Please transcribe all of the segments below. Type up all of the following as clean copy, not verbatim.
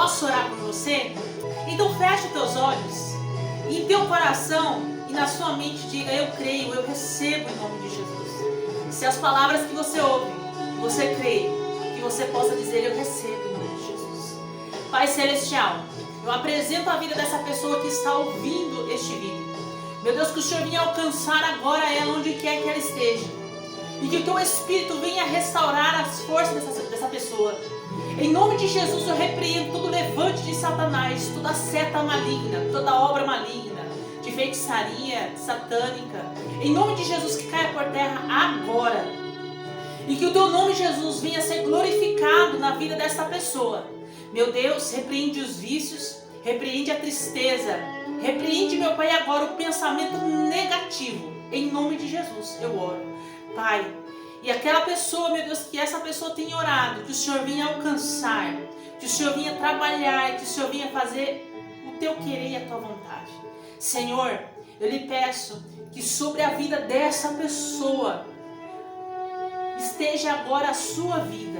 Posso orar por você? Então feche os teus olhos e em teu coração e na sua mente diga: eu creio, eu recebo em nome de Jesus. Se as palavras que você ouve, você crê, que você possa dizer: eu recebo em nome de Jesus. Pai Celestial, eu apresento a vida dessa pessoa que está ouvindo este vídeo. Meu Deus, que o Senhor venha alcançar agora ela onde quer que ela esteja. E que o teu Espírito venha restaurar as forças dessa pessoa. Em nome de Jesus eu repreendo todo levante de Satanás, toda seta maligna, toda obra maligna, de feitiçaria satânica. Em nome de Jesus, que caia por terra agora. E que o teu nome, Jesus, venha ser glorificado na vida dessa pessoa. Meu Deus, repreende os vícios, repreende a tristeza, repreende, meu Pai, agora o pensamento negativo. Em nome de Jesus eu oro, Pai. E aquela pessoa, meu Deus, que essa pessoa tenha orado, que o Senhor venha alcançar, que o Senhor venha trabalhar, que o Senhor venha fazer o teu querer e a tua vontade. Senhor, eu lhe peço que sobre a vida dessa pessoa esteja agora a sua vida.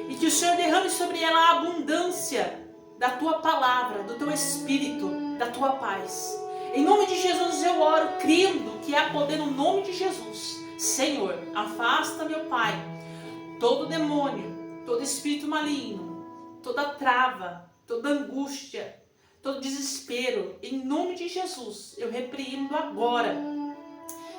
E que o Senhor derrame sobre ela a abundância da tua palavra, do teu Espírito, da tua paz. Em nome de Jesus eu oro, crendo que há poder no nome de Jesus. Senhor, afasta, meu Pai, todo demônio, todo espírito maligno, toda trava, toda angústia, todo desespero. Em nome de Jesus eu repreendo agora.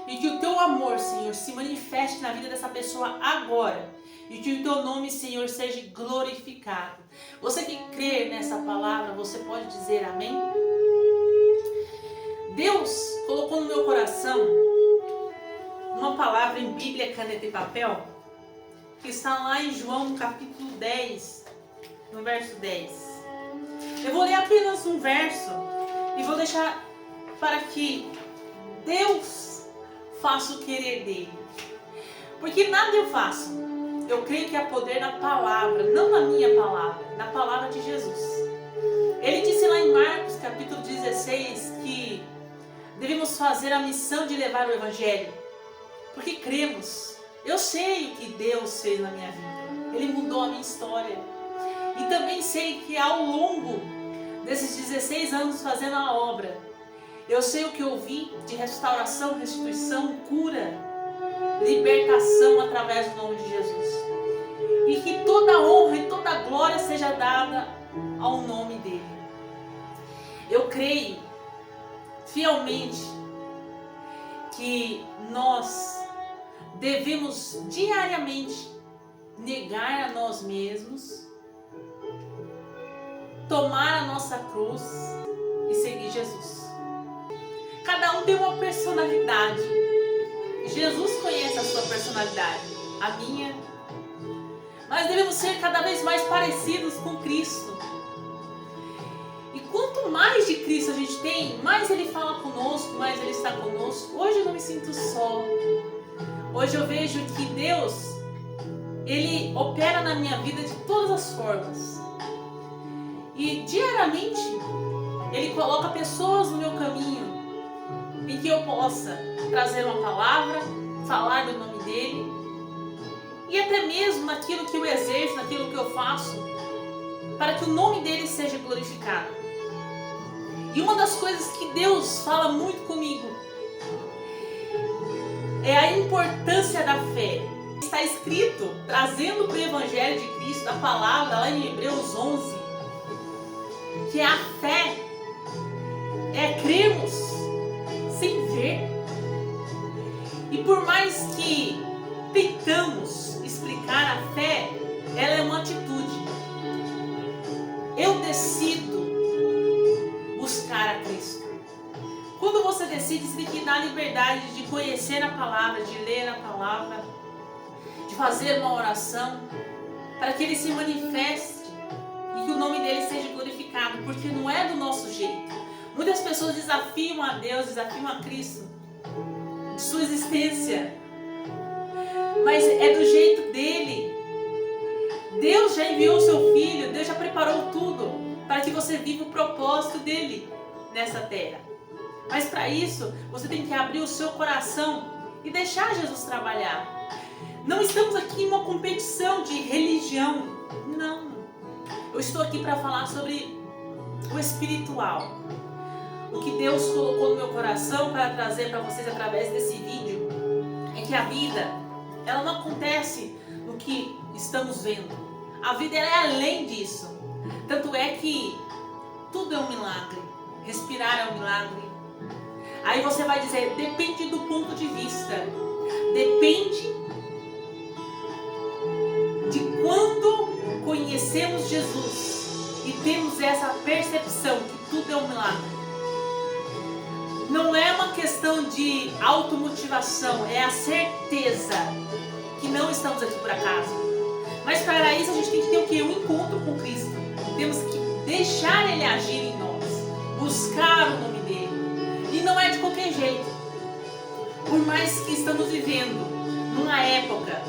E que o teu amor, Senhor, se manifeste na vida dessa pessoa agora. E que o teu nome, Senhor, seja glorificado. Você que crê nessa palavra, você pode dizer amém? Deus colocou no meu coração uma palavra em Bíblia, caneta e papel, que está lá em João, no capítulo 10, no verso 10. Eu vou ler apenas um verso e vou deixar para que Deus faça o querer dele. Porque nada eu faço. Eu creio que há poder na palavra, não na minha palavra, na palavra de Jesus. Ele disse lá em Marcos, capítulo 16, que devemos fazer a missão de levar o Evangelho. Porque cremos. Eu sei o que Deus fez na minha vida. Ele mudou a minha história. E também sei que ao longo desses 16 anos fazendo a obra, eu sei o que eu vi de restauração, restituição, cura, libertação através do nome de Jesus. E que toda honra e toda glória seja dada ao nome dele. Eu creio fielmente que nós devemos diariamente negar a nós mesmos, tomar a nossa cruz e seguir Jesus. Cada um tem uma personalidade. Jesus conhece a sua personalidade, a minha. Nós devemos ser cada vez mais parecidos com Cristo. E quanto mais de Cristo a gente tem, mais Ele fala conosco, mais Ele está conosco. Hoje eu não me sinto só. Hoje eu vejo que Deus, Ele opera na minha vida de todas as formas. E diariamente, Ele coloca pessoas no meu caminho em que eu possa trazer uma palavra, falar do nome dEle. E até mesmo naquilo que eu exerço, naquilo que eu faço, para que o nome dEle seja glorificado. E uma das coisas que Deus fala muito comigo é a importância da fé. Está escrito, trazendo para o Evangelho de Cristo, a palavra lá em Hebreus 11, que a fé é crermos sem ver. E por mais que tentamos explicar a fé, ela é uma atitude. Eu decido buscar a Cristo. Quando você decide, você tem que dar liberdade de conhecer a palavra, de ler a palavra, de fazer uma oração, para que Ele se manifeste e que o nome dEle seja glorificado, porque não é do nosso jeito. Muitas pessoas desafiam a Deus, desafiam a Cristo, de sua existência, mas é do jeito dEle. Deus já enviou o seu Filho, Deus já preparou tudo para que você viva o propósito dEle nessa terra. Mas para isso, você tem que abrir o seu coração e deixar Jesus trabalhar. Não estamos aqui em uma competição de religião. Não. Eu estou aqui para falar sobre o espiritual. O que Deus colocou no meu coração para trazer para vocês através desse vídeo é que a vida, ela não acontece no que estamos vendo. A vida ela é além disso. Tanto é que tudo é um milagre. Respirar é um milagre. Aí você vai dizer, depende do ponto de vista. Depende de quando conhecemos Jesus e temos essa percepção que tudo é um milagre. Não é uma questão de automotivação, é a certeza que não estamos aqui por acaso. Mas para isso a gente tem que ter o quê? Um encontro com Cristo. Temos que deixar Ele agir em nós, buscar o nome dEle. E não é de qualquer jeito. Por mais que estamos vivendo numa época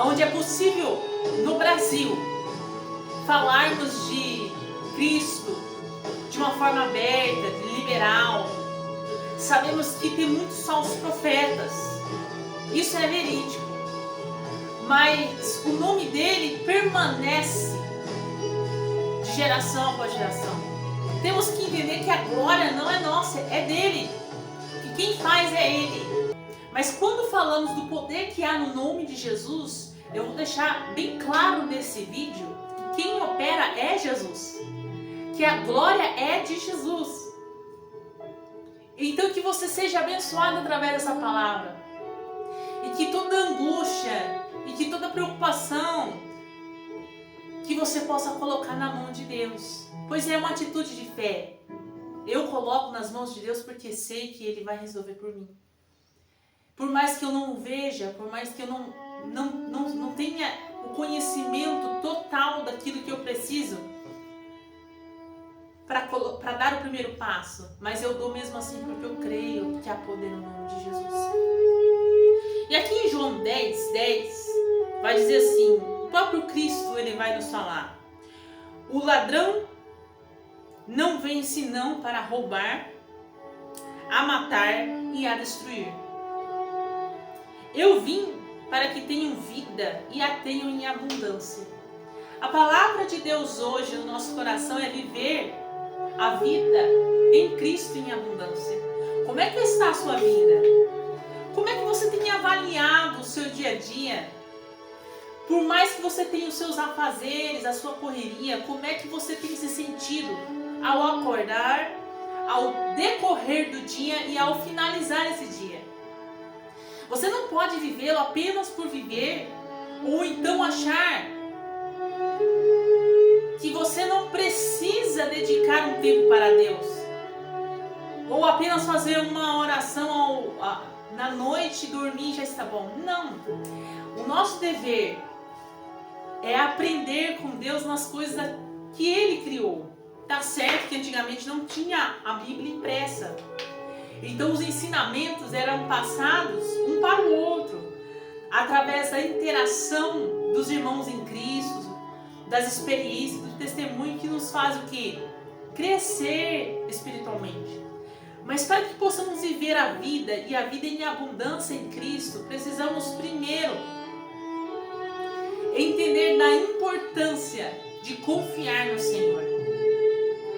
onde é possível, no Brasil, falarmos de Cristo de uma forma aberta, liberal, sabemos que tem muitos falsos profetas. Isso é verídico. Mas o nome dele permanece de geração após geração. Temos que entender que a glória não é nossa, é dele. Que quem faz é ele. Mas quando falamos do poder que há no nome de Jesus, eu vou deixar bem claro nesse vídeo que quem opera é Jesus. Que a glória é de Jesus. Então que você seja abençoado através dessa palavra. E que toda angústia e que toda preocupação que você possa colocar na mão de Deus. Pois é uma atitude de fé. Eu coloco nas mãos de Deus porque sei que Ele vai resolver por mim. Por mais que eu não o veja, por mais que eu não tenha o conhecimento total daquilo que eu preciso para dar o primeiro passo, mas eu dou mesmo assim porque eu creio que há poder no nome de Jesus. E aqui em João 10, vai dizer assim, o próprio Cristo ele vai nos falar: o ladrão não vem senão para roubar, a matar e a destruir. Eu vim para que tenham vida e a tenham em abundância. A palavra de Deus hoje no nosso coração é viver a vida em Cristo em abundância. Como é que está a sua vida? Como é que você tem avaliado o seu dia a dia? Por mais que você tenha os seus afazeres, a sua correria, como é que você tem se sentido ao acordar, ao decorrer do dia e ao finalizar esse dia? Você não pode vivê-lo apenas por viver, ou então achar que você não precisa dedicar um tempo para Deus, ou apenas fazer uma oração na noite, dormir e já está bom. Não, o nosso dever é aprender com Deus nas coisas que Ele criou. Tá certo que antigamente não tinha a Bíblia impressa, então os ensinamentos eram passados um para o outro, através da interação dos irmãos em Cristo, das experiências, do testemunho que nos faz o quê? Crescer espiritualmente. Mas para que possamos viver a vida e a vida em abundância em Cristo, precisamos primeiro entender da importância de confiar no Senhor.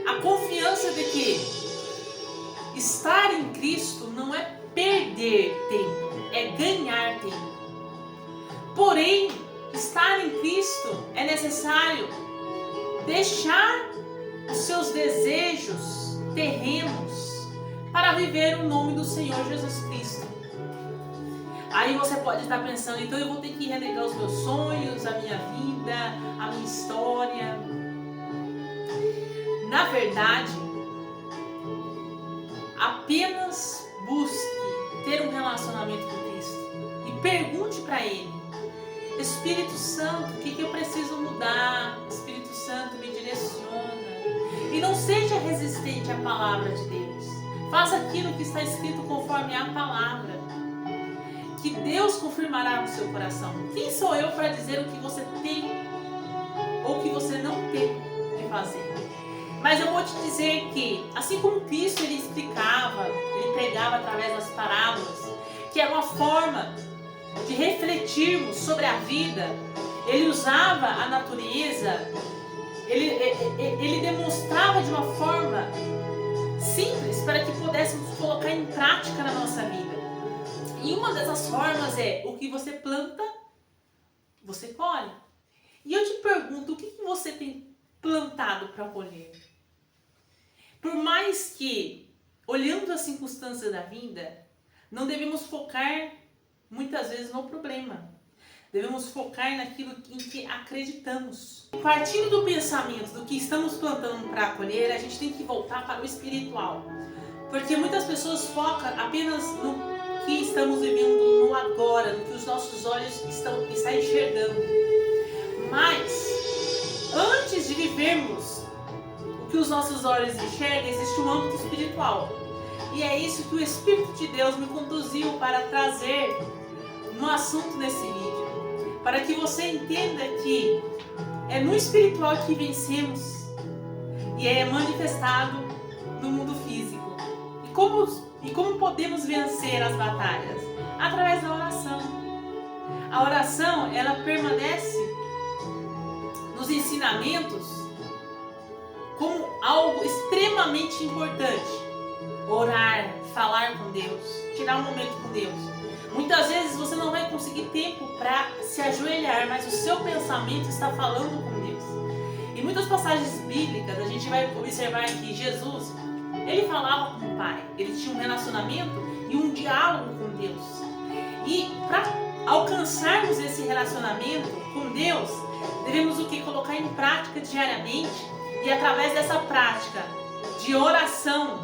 A confiança de que estar em Cristo não é perder tempo, é ganhar tempo. Porém, estar em Cristo é necessário deixar os seus desejos terrenos para viver o nome do Senhor Jesus Cristo. Aí você pode estar pensando, então eu vou ter que renegar os meus sonhos, a minha vida, a minha história. Na verdade, apenas busque ter um relacionamento com Cristo e pergunte para Ele: Espírito Santo, o que eu preciso mudar? Espírito Santo, me direciona. E não seja resistente à palavra de Deus. Faça aquilo que está escrito conforme a palavra, que Deus confirmará no seu coração. Quem sou eu para dizer o que você tem ou o que você não tem que fazer? Mas eu vou te dizer que, assim como Cristo ele explicava, ele pregava através das parábolas, que era uma forma de refletirmos sobre a vida, ele usava a natureza, ele demonstrava de uma forma simples para que pudéssemos colocar em prática na nossa vida. E uma dessas formas é: o que você planta, você colhe. E eu te pergunto, o que você tem plantado para colher? Por mais que, olhando as circunstâncias da vida, não devemos focar muitas vezes no problema. Devemos focar naquilo em que acreditamos. Partindo do pensamento do que estamos plantando para colher, a gente tem que voltar para o espiritual. Porque muitas pessoas focam apenas no que estamos vivendo no agora, no que os nossos olhos estão enxergando. Mas, antes de vivermos o que os nossos olhos enxergam, existe um âmbito espiritual. E é isso que o Espírito de Deus me conduziu para trazer no assunto nesse vídeo. Para que você entenda que é no espiritual que vencemos e é manifestado no mundo físico. E como podemos vencer as batalhas? Através da oração. A oração, ela permanece nos ensinamentos como algo extremamente importante. Orar, falar com Deus, tirar um momento com Deus. Muitas vezes você não vai conseguir tempo para se ajoelhar, mas o seu pensamento está falando com Deus. Em muitas passagens bíblicas, a gente vai observar que Jesus, ele falava com o Pai, ele tinha um relacionamento e um diálogo com Deus. E para alcançarmos esse relacionamento com Deus, devemos o que? Colocar em prática diariamente, e através dessa prática de oração,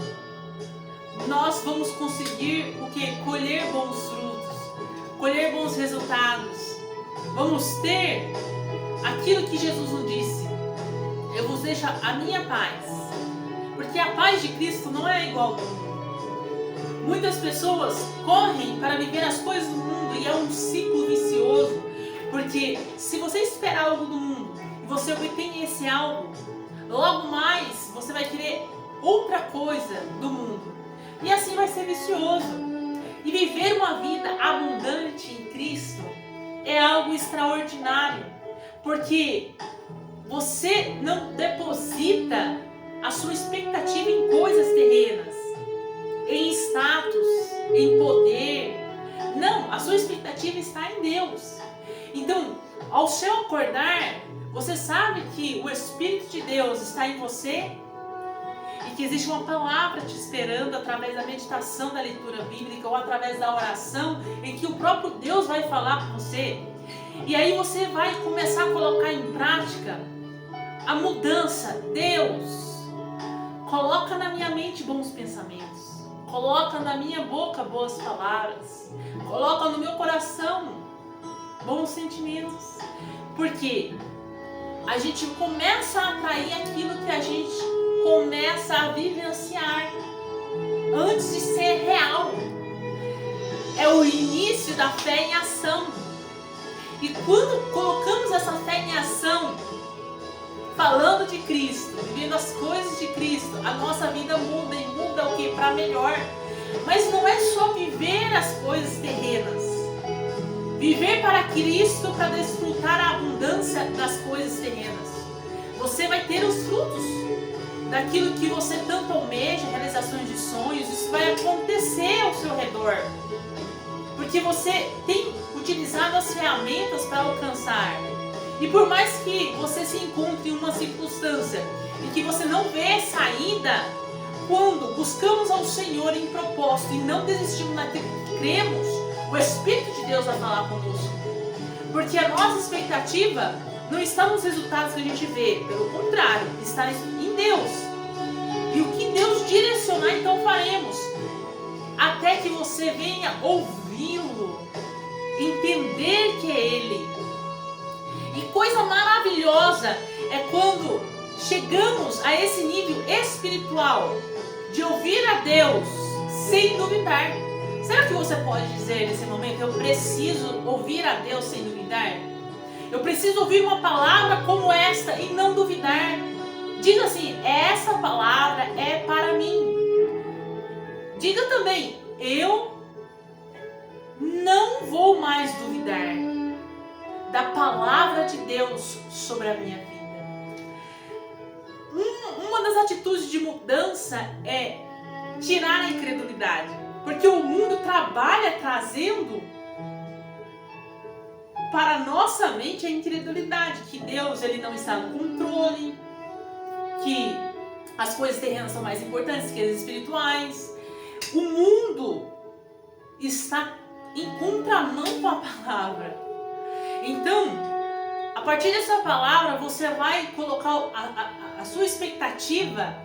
nós vamos conseguir o que? Colher bons frutos, colher bons resultados. Vamos ter aquilo que Jesus nos disse: eu vos deixo a minha paz. Porque a paz de Cristo não é igual ao mundo. Muitas pessoas correm para viver as coisas do mundo e é um ciclo vicioso. Porque se você esperar algo do mundo e você obtém esse algo, logo mais você vai querer outra coisa do mundo. E assim vai ser vicioso. E viver uma vida abundante em Cristo é algo extraordinário. Porque você não deposita a sua expectativa em coisas terrenas, em status, em poder. Não, a sua expectativa está em Deus. Então, ao seu acordar, você sabe que o Espírito de Deus está em você e que existe uma palavra te esperando através da meditação da leitura bíblica ou através da oração, em que o próprio Deus vai falar com você. E aí você vai começar a colocar em prática a mudança. Deus, coloca na minha mente bons pensamentos, coloca na minha boca boas palavras, coloca no meu coração bons sentimentos, porque a gente começa a atrair aquilo que a gente começa a vivenciar antes de ser real. É o início da fé em ação. E quando colocamos essa fé em ação, falando de Cristo, vivendo as coisas de Cristo, a nossa vida muda, e muda o que? Para melhor. Mas não é só viver as coisas terrenas. Viver para Cristo, para desfrutar a abundância das coisas terrenas. Você vai ter os frutos daquilo que você tanto almeja, realizações de sonhos. Isso vai acontecer ao seu redor. Porque você tem utilizado as ferramentas para alcançar. E por mais que você se encontre em uma circunstância em que você não vê saída, quando buscamos ao Senhor em propósito e não desistimos naquilo que cremos, o Espírito de Deus vai falar conosco. Porque a nossa expectativa não está nos resultados que a gente vê, pelo contrário, está em Deus. E o que Deus direcionar, então faremos. Até que você venha ouvi-lo, entender que é Ele. E coisa maravilhosa é quando chegamos a esse nível espiritual de ouvir a Deus sem duvidar. Será que você pode dizer nesse momento: eu preciso ouvir a Deus sem duvidar? Eu preciso ouvir uma palavra como esta e não duvidar. Diga assim: essa palavra é para mim. Diga também: eu não vou mais duvidar da palavra de Deus sobre a minha vida. das atitudes de mudança é tirar a incredulidade. Porque o mundo trabalha trazendo para a nossa mente a incredulidade. Que Deus ele não está no controle. Que as coisas terrenas são mais importantes que as espirituais. O mundo está em contramão com a palavra. Então, a partir dessa palavra, você vai colocar a sua expectativa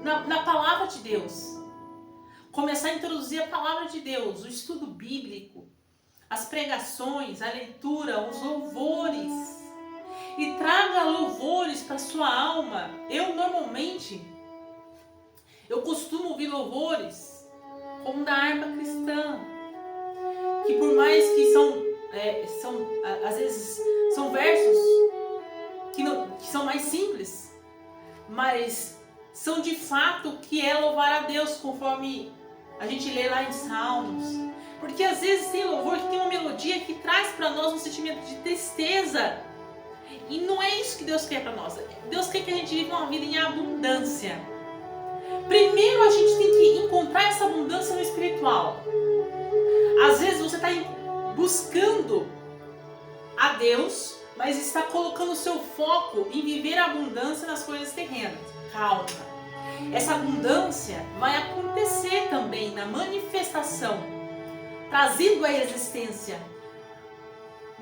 na palavra de Deus. Começar a introduzir a palavra de Deus, o estudo bíblico, as pregações, a leitura, os louvores. E traga louvores para sua alma. Eu costumo ouvir louvores como da harpa cristã, que por mais que às vezes são versos que são mais simples, mas são de fato o que é louvar a Deus, conforme a gente lê lá em Salmos. Porque às vezes tem louvor que tem uma melodia que traz para nós um sentimento de tristeza. E não é isso que Deus quer para nós. Deus quer que a gente viva uma vida em abundância. Primeiro a gente tem que encontrar essa abundância no espiritual. Às vezes você está buscando a Deus, mas está colocando o seu foco em viver a abundância nas coisas terrenas. Calma. Essa abundância vai acontecer também na manifestação, trazendo a existência.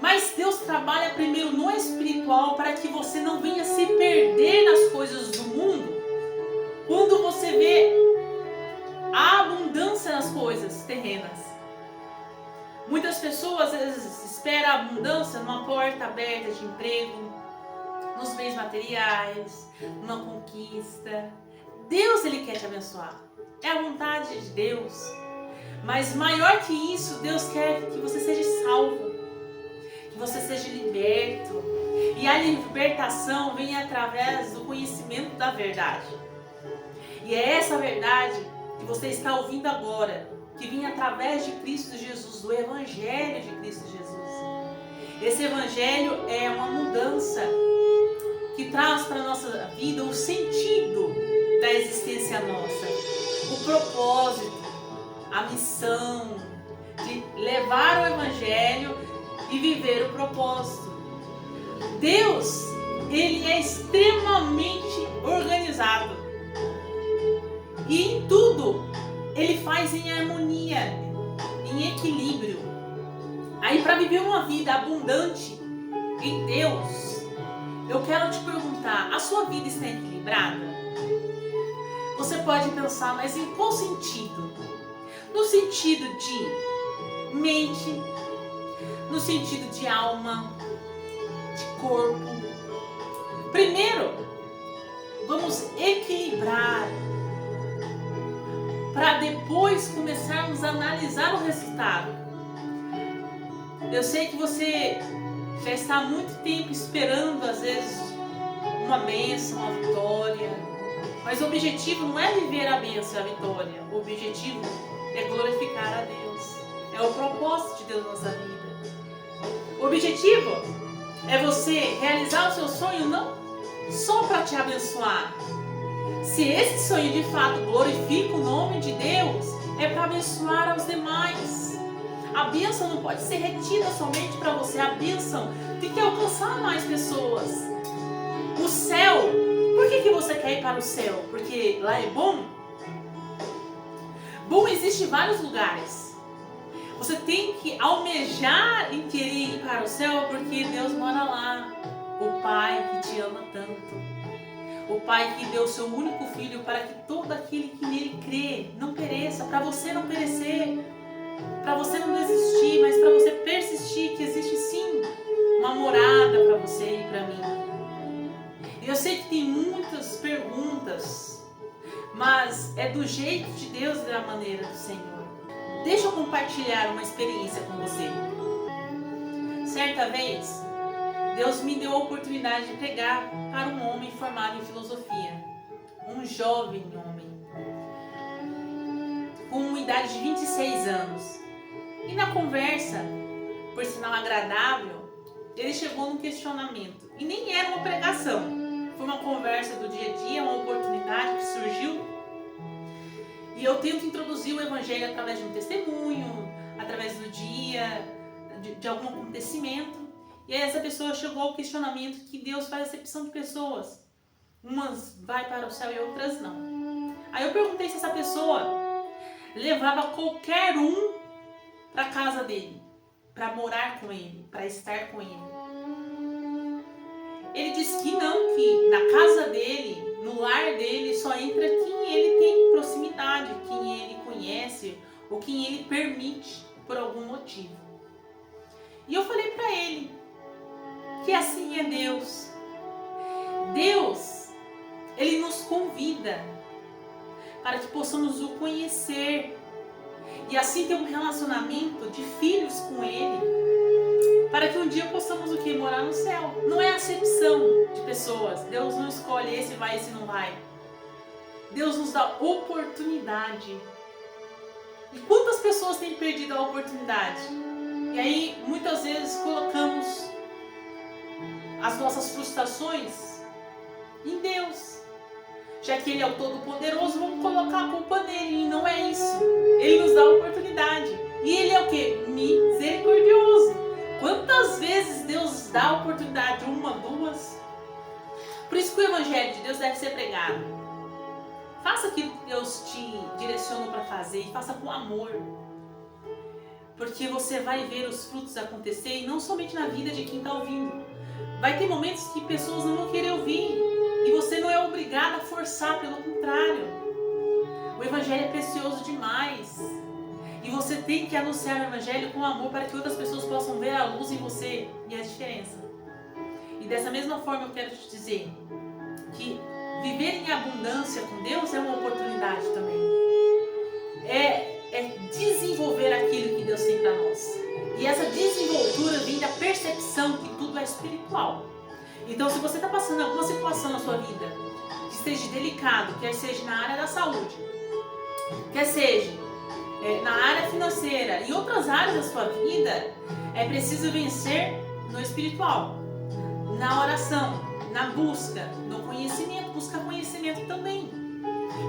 Mas Deus trabalha primeiro no espiritual para que você não venha se perder nas coisas do mundo. Quando você vê a abundância nas coisas terrenas. Muitas pessoas às vezes esperam a abundância numa porta aberta de emprego, nos bens materiais, numa conquista. Deus ele quer te abençoar. É a vontade de Deus. Mas maior que isso, Deus quer que você seja salvo. Que você seja liberto. E a libertação vem através do conhecimento da verdade. E é essa verdade que você está ouvindo agora, que vem através de Cristo Jesus, do Evangelho de Cristo Jesus. Esse Evangelho é uma mudança que traz para a nossa vida o sentido da existência nossa, o propósito, a missão de levar o Evangelho e viver o propósito. Deus, ele é extremamente organizado. E em tudo, ele faz em harmonia, em equilíbrio. Aí para viver uma vida abundante em Deus, eu quero te perguntar, a sua vida está equilibrada? Você pode pensar, mas em qual sentido? No sentido de mente, no sentido de alma, de corpo. Primeiro, vamos equilibrar para depois começarmos a analisar o resultado. Eu sei que você já está há muito tempo esperando, às vezes, uma bênção, uma vitória. Mas o objetivo não é viver a bênção e a vitória. O objetivo é glorificar a Deus. É o propósito de Deus na nossa vida. O objetivo é você realizar o seu sonho não só para te abençoar. Se esse sonho de fato glorifica o nome de Deus, é para abençoar aos demais. A bênção não pode ser retida somente para você. A bênção tem que alcançar mais pessoas. O céu, por que você quer ir para o céu? Porque lá é bom? Bom, existe vários lugares. Você tem que almejar em querer ir para o céu porque Deus mora lá. O Pai que te ama tanto. O Pai que deu o seu único filho para que todo aquele que nele crê não pereça, para você não perecer, para você não desistir, mas para você persistir, que existe sim uma morada para você e para mim. Eu sei que tem muitas perguntas, mas é do jeito de Deus e da maneira do Senhor. Deixa eu compartilhar uma experiência com você. Certa vez, Deus me deu a oportunidade de pregar para um homem formado em filosofia. Um jovem homem, com uma idade de 26 anos. E na conversa, por sinal agradável, ele chegou num questionamento. E nem era uma pregação. foi uma conversa do dia a dia, uma oportunidade que surgiu. E eu tento introduzir o Evangelho através de um testemunho, através do dia, de algum acontecimento. E aí essa pessoa chegou ao questionamento que Deus faz acepção de pessoas. Umas vai para o céu e outras não. Aí eu perguntei se essa pessoa levava qualquer um para a casa dele, para morar com ele, para estar com ele. Ele disse que não, que na casa dele, no lar dele, só entra quem ele tem proximidade, quem ele conhece ou quem ele permite por algum motivo. E eu falei para ele que assim é Deus. Deus, Ele nos convida para que possamos o conhecer e assim ter um relacionamento de filhos com Ele, para que um dia possamos o que? Morar no céu. Não é acepção de pessoas. Deus não escolhe esse vai, esse não vai. Deus nos dá oportunidade. E quantas pessoas têm perdido a oportunidade? E aí, muitas vezes, colocamos as nossas frustrações em Deus. Já que Ele é o Todo-Poderoso, vamos colocar a culpa nele. E não é isso. Ele nos dá a oportunidade. E Ele é o quê? Misericordioso. Quantas vezes Deus dá a oportunidade? Uma, duas? Por isso que o Evangelho de Deus deve ser pregado. Faça aquilo que Deus te direcionou para fazer e faça com amor. Porque você vai ver os frutos acontecer e não somente na vida de quem está ouvindo. Vai ter momentos que pessoas não vão querer ouvir e você não é obrigado a forçar, pelo contrário. O Evangelho é precioso demais. E você tem que anunciar o Evangelho com amor para que outras pessoas possam ver a luz em você e a diferença. E dessa mesma forma eu quero te dizer que viver em abundância com Deus é uma oportunidade também. É desenvolver aquilo que Deus tem para nós. E essa desenvoltura vem da percepção que tudo é espiritual. Então, se você está passando alguma situação na sua vida que esteja delicado, quer seja na área da saúde, quer seja na área financeira e outras áreas da sua vida, é preciso vencer no espiritual, na oração, na busca, no conhecimento, busca conhecimento também.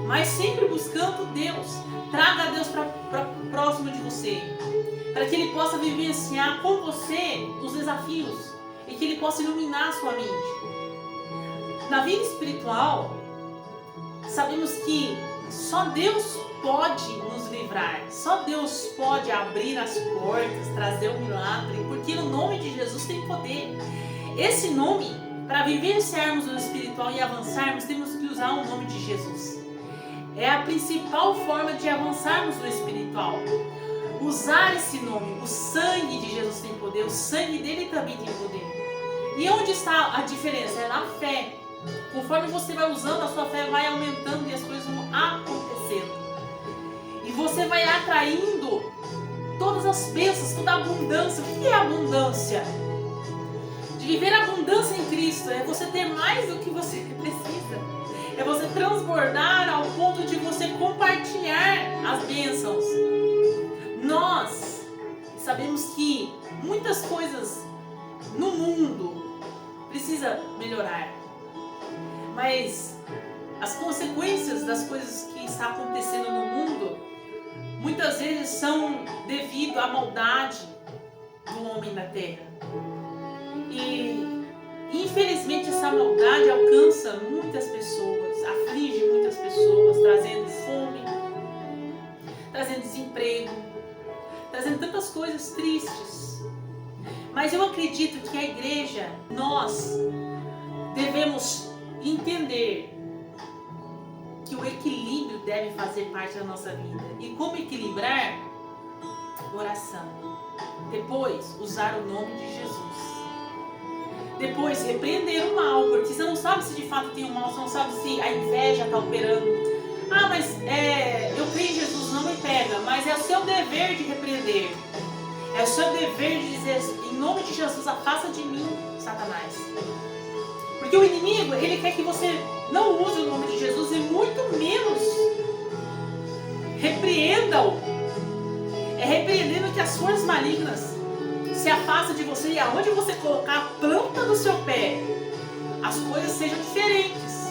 Mas sempre buscando Deus. Traga Deus para próximo de você, para que Ele possa vivenciar com você os desafios e que Ele possa iluminar a sua mente. Na vida espiritual, sabemos que só Deus pode nos livrar, só Deus pode abrir as portas, trazer um milagre, porque o nome de Jesus tem poder. Esse nome, para vivenciarmos no espiritual e avançarmos, temos que usar o nome de Jesus. É a principal forma de avançarmos no espiritual. Usar esse nome. O sangue de Jesus tem poder, o sangue dele também tem poder. E onde está a diferença? É na fé. Conforme você vai usando, a sua fé vai aumentando e as coisas vão acontecendo. E você vai atraindo todas as bênçãos, toda a abundância. O que é abundância? De viver a abundância em Cristo é você ter mais do que você precisa. É você transbordar ao ponto de você compartilhar as bênçãos. Nós sabemos que muitas coisas no mundo precisam melhorar. Mas as consequências das coisas que estão acontecendo no mundo muitas vezes são devido à maldade do homem na terra. E infelizmente essa maldade alcança muitas pessoas, aflige muitas pessoas, trazendo fome, trazendo desemprego, trazendo tantas coisas tristes. Mas eu acredito que a igreja, nós devemos entender que o equilíbrio deve fazer parte da nossa vida. E como equilibrar? Oração. Depois, usar o nome de Jesus. Depois, repreender o mal, porque você não sabe se de fato tem o mal, você não sabe se a inveja está operando. Ah, mas eu creio em Jesus, não me pega, mas é o seu dever de repreender. É o seu dever de dizer, em nome de Jesus, afasta de mim, Satanás. Porque o inimigo, ele quer que você não use o nome de Jesus e muito menos repreenda-o. É repreendendo que as forças malignas se afasta de você e aonde você colocar a planta do seu pé, as coisas sejam diferentes.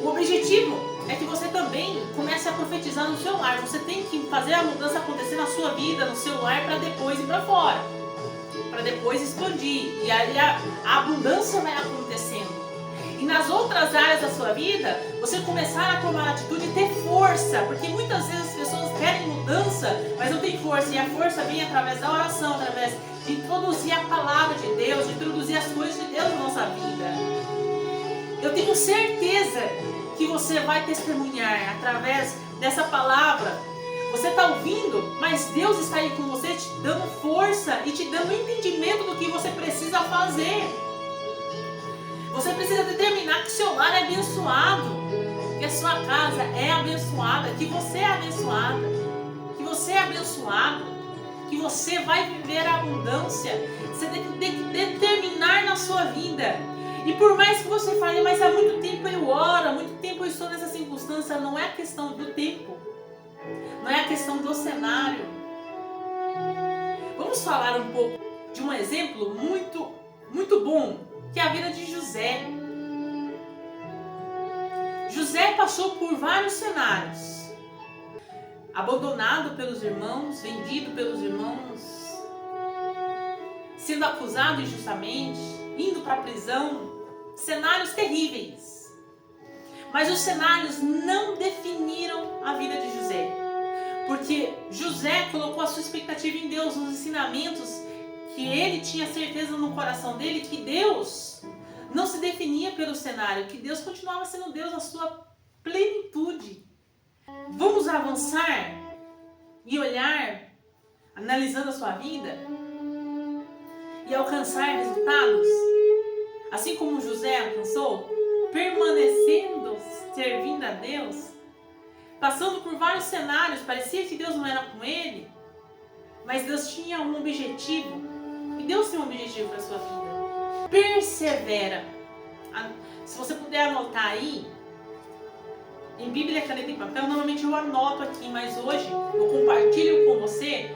O objetivo é que você também comece a profetizar no seu lar. Você tem que fazer a mudança acontecer na sua vida, no seu lar, para depois ir para fora, para depois expandir. E aí a abundância vai acontecendo. E nas outras áreas da sua vida, você começar a tomar atitude e ter força. Porque muitas vezes as pessoas querem mudança, mas não tem força. E a força vem através da oração, através de introduzir a palavra de Deus, de introduzir as coisas de Deus na nossa vida. Eu tenho certeza que você vai testemunhar através dessa palavra. Você está ouvindo, mas Deus está aí com você, te dando força e te dando entendimento do que você precisa fazer. Você precisa determinar que seu lar é abençoado, que a sua casa é abençoada, que você é abençoada, que você é abençoado, que você vai viver a abundância. Você tem que determinar na sua vida. E por mais que você fale, mas há muito tempo eu oro, há muito tempo eu estou nessa circunstância, não é a questão do tempo, não é a questão do cenário. Vamos falar um pouco de um exemplo muito bom, que é a vida de José. José passou por vários cenários. Abandonado pelos irmãos, vendido pelos irmãos, sendo acusado injustamente, indo para a prisão, cenários terríveis. Mas os cenários não definiram a vida de José, porque José colocou a sua expectativa em Deus, nos ensinamentos que ele tinha certeza no coração dele, que Deus não se definia pelo cenário, que Deus continuava sendo Deus na sua plenitude. Vamos avançar e olhar, analisando a sua vida e alcançar resultados, assim como José alcançou, permanecendo, servindo a Deus, passando por vários cenários. Parecia que Deus não era com ele, mas Deus tinha um objetivo, e Deus tem um objetivo para a sua vida. Persevera. Se você puder anotar aí, em Bíblia, caneta e papel, normalmente eu anoto aqui, mas hoje eu compartilho com você,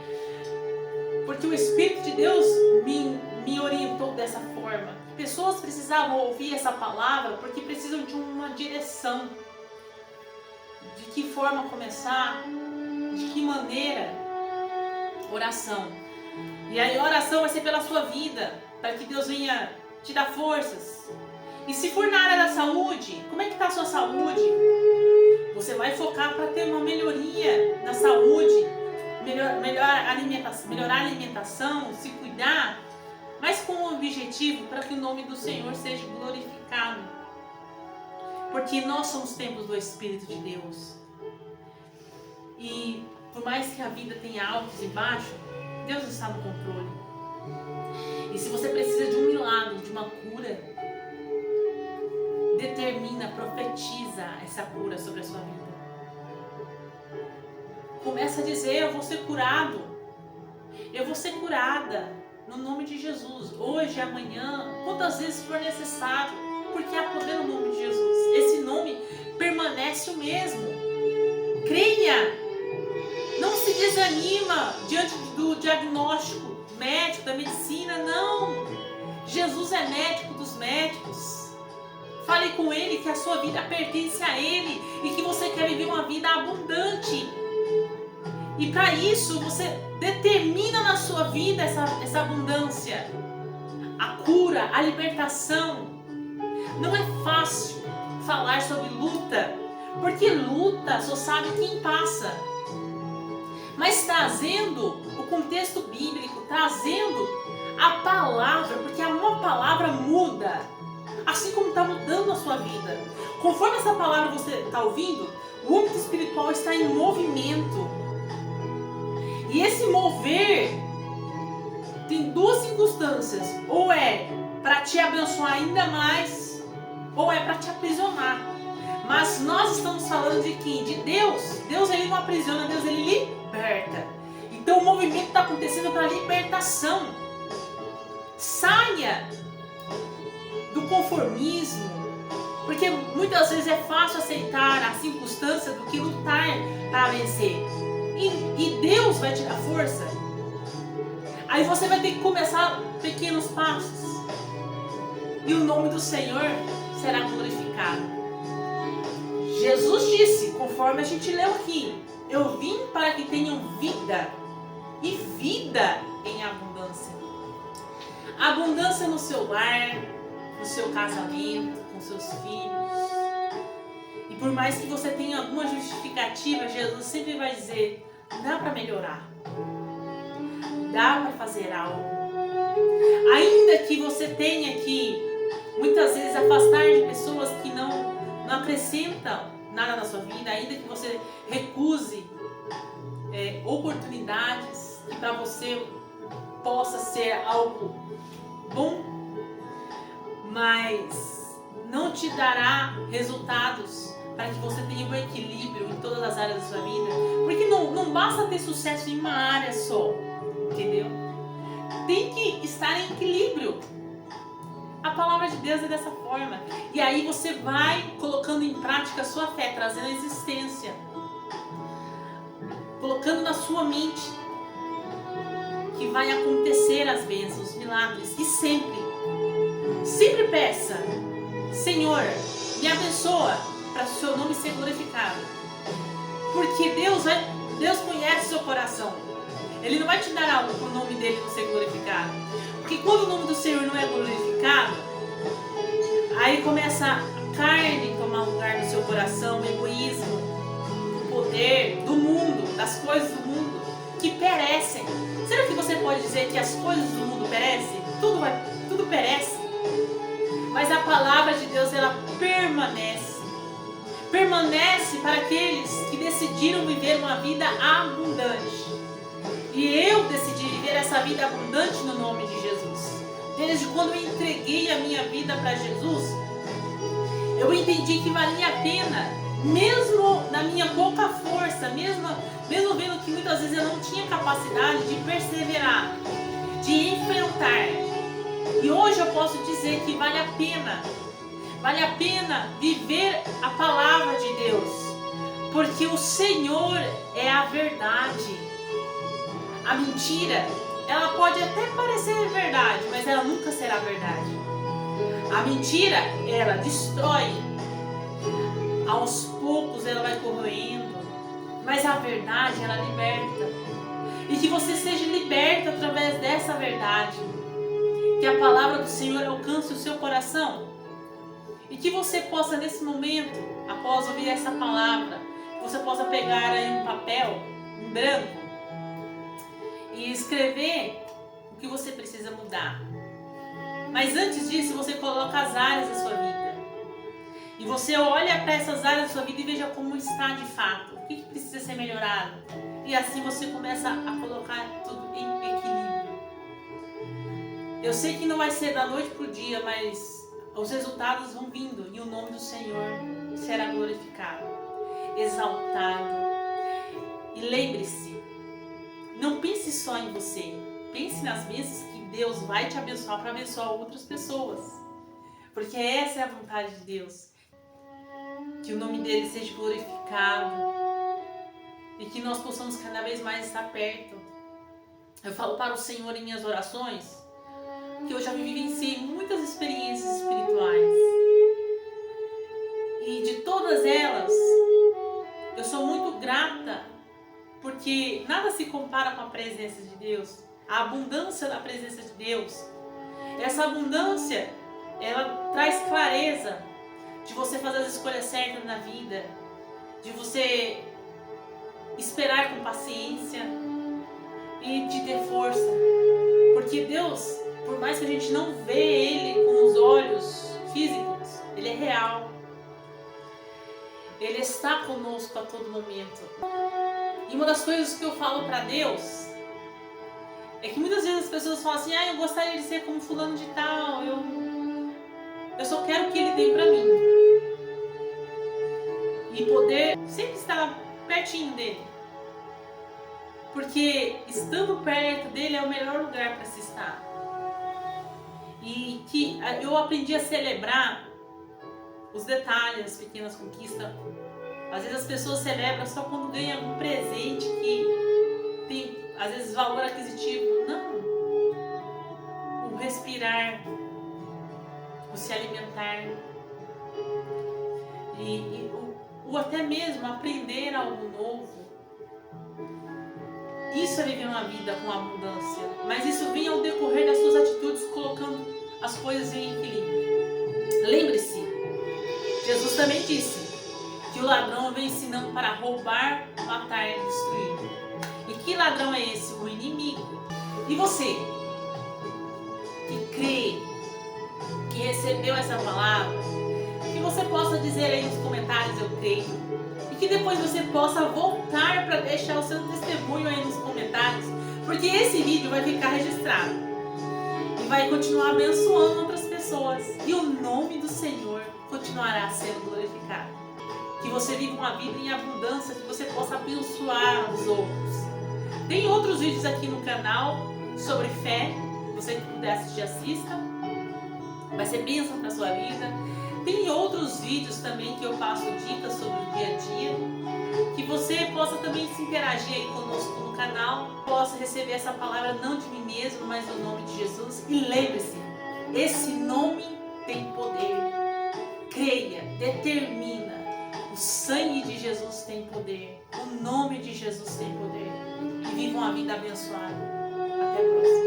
porque o Espírito de Deus me orientou dessa forma. Pessoas precisavam ouvir essa palavra porque precisam de uma direção. De que forma começar, de que maneira. Oração. E aí a oração vai ser pela sua vida, para que Deus venha te dar forças. E se for na área da saúde, como é que está a sua saúde? Você vai focar para ter uma melhoria na saúde, melhorar a alimentação, se cuidar, mas com o objetivo para que o nome do Senhor seja glorificado. Porque nós somos templos do Espírito de Deus. E por mais que a vida tenha altos e baixos, Deus está no controle. E se você precisa de um milagre, de uma cura, determina, profetiza essa cura sobre a sua vida. Começa a dizer: eu vou ser curado, eu vou ser curada, no nome de Jesus, hoje, amanhã, quantas vezes for necessário, porque há poder no nome de Jesus. Esse nome permanece o mesmo. Creia, não se desanima diante do diagnóstico médico, da medicina, não. Jesus é médico dos médicos. Fale com Ele que a sua vida pertence a Ele e que você quer viver uma vida abundante. E para isso você determina na sua vida essa abundância, a cura, a libertação. Não é fácil falar sobre luta, porque luta só sabe quem passa. Mas trazendo o contexto bíblico, trazendo a palavra, porque uma palavra muda, assim como está mudando a sua vida. Conforme essa palavra você está ouvindo, o âmbito espiritual está em movimento. E esse mover tem duas circunstâncias: ou é para te abençoar ainda mais, ou é para te aprisionar. Mas nós estamos falando de quem? De Deus. Deus, Ele não aprisiona, Deus, Ele liberta. Então o movimento está acontecendo para libertação. Saia do conformismo, porque muitas vezes é fácil aceitar a circunstância do que lutar para vencer. E Deus vai te dar força. Aí você vai ter que começar pequenos passos. e o nome do Senhor será glorificado. Jesus disse, conforme a gente leu aqui, eu vim para que tenham vida e vida em abundância. Abundância no seu lar, no seu casamento, com seus filhos. E por mais que você tenha alguma justificativa, Jesus sempre vai dizer, dá para melhorar. Dá para fazer algo. Ainda que você tenha que, muitas vezes, afastar de pessoas que não acrescentam nada na sua vida, ainda que você recuse oportunidades que para você possa ser algo bom, mas não te dará resultados para que você tenha um equilíbrio em todas as áreas da sua vida, porque não basta ter sucesso em uma área só, entendeu? Tem que estar em equilíbrio. A palavra de Deus é dessa forma. E aí você vai colocando em prática a sua fé, trazendo a existência, colocando na sua mente que vai acontecer as bênçãos, os milagres. E sempre peça, Senhor, me abençoa para o seu nome ser glorificado. Porque Deus conhece o seu coração. Ele não vai te dar algo para o nome dele não ser glorificado. Porque quando o nome do Senhor não é glorificado, aí começa a carne tomar lugar no seu coração, o egoísmo, o poder do mundo, das coisas do mundo, que perecem. Será que você pode dizer que as coisas do mundo perecem? Tudo perece. Mas a palavra de Deus, ela permanece. Permanece para aqueles que decidiram viver uma vida abundante. E eu decidi viver essa vida abundante no nome de Jesus. Desde quando eu entreguei a minha vida para Jesus, eu entendi que valia a pena, mesmo na minha pouca força, mesmo vendo que muitas vezes eu não tinha capacidade de perseverar, de enfrentar. E hoje eu posso dizer que vale a pena viver a palavra de Deus, porque o Senhor é a verdade. A mentira, ela pode até parecer verdade, mas ela nunca será verdade. A mentira, ela destrói. Aos poucos ela vai corroendo, mas a verdade, ela liberta. E que você seja liberto através dessa verdade. Que a palavra do Senhor alcance o seu coração. E que você possa, nesse momento, após ouvir essa palavra, você possa pegar aí um papel em branco e escrever o que você precisa mudar. Mas antes disso, você coloca as áreas da sua vida. E você olha para essas áreas da sua vida e veja como está de fato. O que precisa ser melhorado. E assim você começa a colocar tudo em equilíbrio. Eu sei que não vai ser da noite para o dia, mas os resultados vão vindo. E o nome do Senhor será glorificado, exaltado. E lembre-se, não pense só em você. Pense nas bênçãos que Deus vai te abençoar para abençoar outras pessoas. Porque essa é a vontade de Deus. Que o nome dele seja glorificado. E que nós possamos cada vez mais estar perto. Eu falo para o Senhor em minhas orações que eu já vivenciei muitas experiências espirituais. E de todas elas, eu sou muito grata, porque nada se compara com a presença de Deus. A abundância da presença de Deus. Essa abundância, ela traz clareza de você fazer as escolhas certas na vida, de você esperar com paciência e de ter força. Porque Deus, por mais que a gente não vê Ele com os olhos físicos, Ele é real. Ele está conosco a todo momento. E uma das coisas que eu falo para Deus é que muitas vezes as pessoas falam assim, eu gostaria de ser como fulano de tal, eu só quero o que ele tem para mim. E poder sempre estar pertinho dele. Porque estando perto dele é o melhor lugar para se estar. E que eu aprendi a celebrar os detalhes, as pequenas conquistas. Às vezes as pessoas celebram só quando ganham algum presente que tem, às vezes, valor aquisitivo. Não. O respirar, o se alimentar, ou até mesmo aprender algo novo. Isso é viver uma vida com abundância, mas isso vem ao decorrer das suas atitudes, colocando as coisas em equilíbrio. Lembre-se, Jesus também disse que o ladrão vem ensinando para roubar, matar e destruir. E que ladrão é esse? O inimigo. E você, que crê, que recebeu essa palavra, que você possa dizer aí nos comentários, eu creio. E que depois você possa voltar para deixar o seu testemunho aí nos comentários, porque esse vídeo vai ficar registrado e vai continuar abençoando outras pessoas, e o nome do Senhor continuará sendo glorificado. Que você viva uma vida em abundância, que você possa abençoar os outros. Tem outros vídeos aqui no canal sobre fé, você que puder assistir, assista, vai ser bênção para a sua vida. Tem outros vídeos também que eu passo dicas sobre o dia a dia, que você possa também se interagir aí conosco no canal, possa receber essa palavra não de mim mesmo, mas no nome de Jesus. E lembre-se, esse nome tem poder. Creia, determina. O sangue de Jesus tem poder. O nome de Jesus tem poder. E viva uma vida abençoada. Até a próxima.